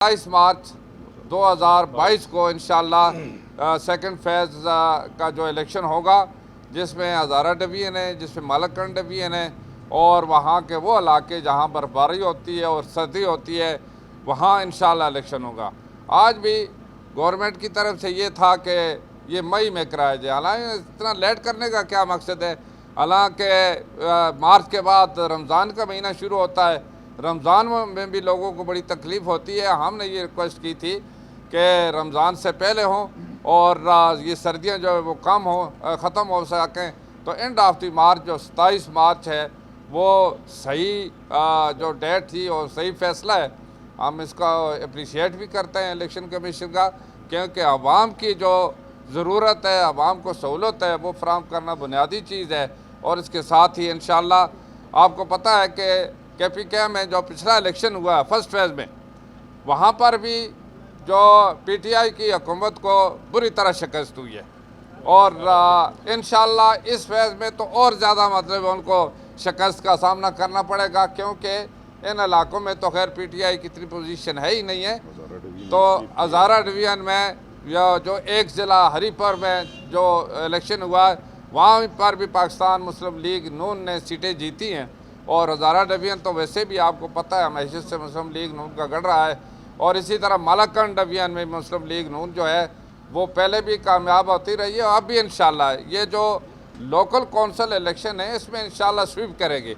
22 मार्च 2022 को इंशाल्लाह second phase का जो इलेक्शन होगा, जिसमें हज़ारा डिवीज़न है, जिसमें मालकंड डिवीज़न है और वहाँ के वो इलाके जहाँ बर्फबारी होती है और सर्दी होती है, वहाँ इंशाल्लाह इलेक्शन होगा। आज भी गवर्नमेंट की तरफ से ये था कि ये मई में कराया जाए। हालांकि इतना लेट करने का क्या मकसद है? हालांकि मार्च के बाद रमज़ान का महीना शुरू होता है, रमज़ान में भी लोगों को बड़ी तकलीफ़ होती है। हमने ये रिक्वेस्ट की थी कि रमज़ान से पहले हों और ये सर्दियां जो है वो कम हो ख़त्म हो सकें, तो एंड ऑफ द मार्च जो 27 मार्च है वो सही जो डेट थी और सही फ़ैसला है। हम इसका अप्रिशिएट भी करते हैं इलेक्शन कमीशन का, क्योंकि आवाम की जो ज़रूरत है, आवाम को सहूलत है, वो फराहम करना बुनियादी चीज़ है। और इसके साथ ही इंशाअल्लाह आपको पता है कि KPK में जो पिछला इलेक्शन हुआ है फर्स्ट फेज़ में, वहाँ पर भी जो PTI की हुकूमत को बुरी तरह शिकस्त हुई है और इंशाअल्लाह इस फेज़ में तो और ज़्यादा मतलब उनको शिकस्त का सामना करना पड़ेगा, क्योंकि इन इलाकों में तो खैर PTI की इतनी पोजीशन है ही नहीं है। तो हज़ारा डिवीज़न में या जो एक ज़िला हरीपुर में जो इलेक्शन हुआ है, वहाँ पर भी पाकिस्तान मुस्लिम लीग नून ने सीटें जीती हैं और हज़ारा डिवीज़न तो वैसे भी आपको पता है हमेशा से मुस्लिम लीग नून का गढ़ रहा है। और इसी तरह मालकंड डिवीज़न में मुस्लिम लीग नून जो है वो पहले भी कामयाब होती रही है, अब भी इंशाल्लाह ये जो लोकल कौंसिल इलेक्शन है इसमें इंशाल्लाह स्वीप करेगी।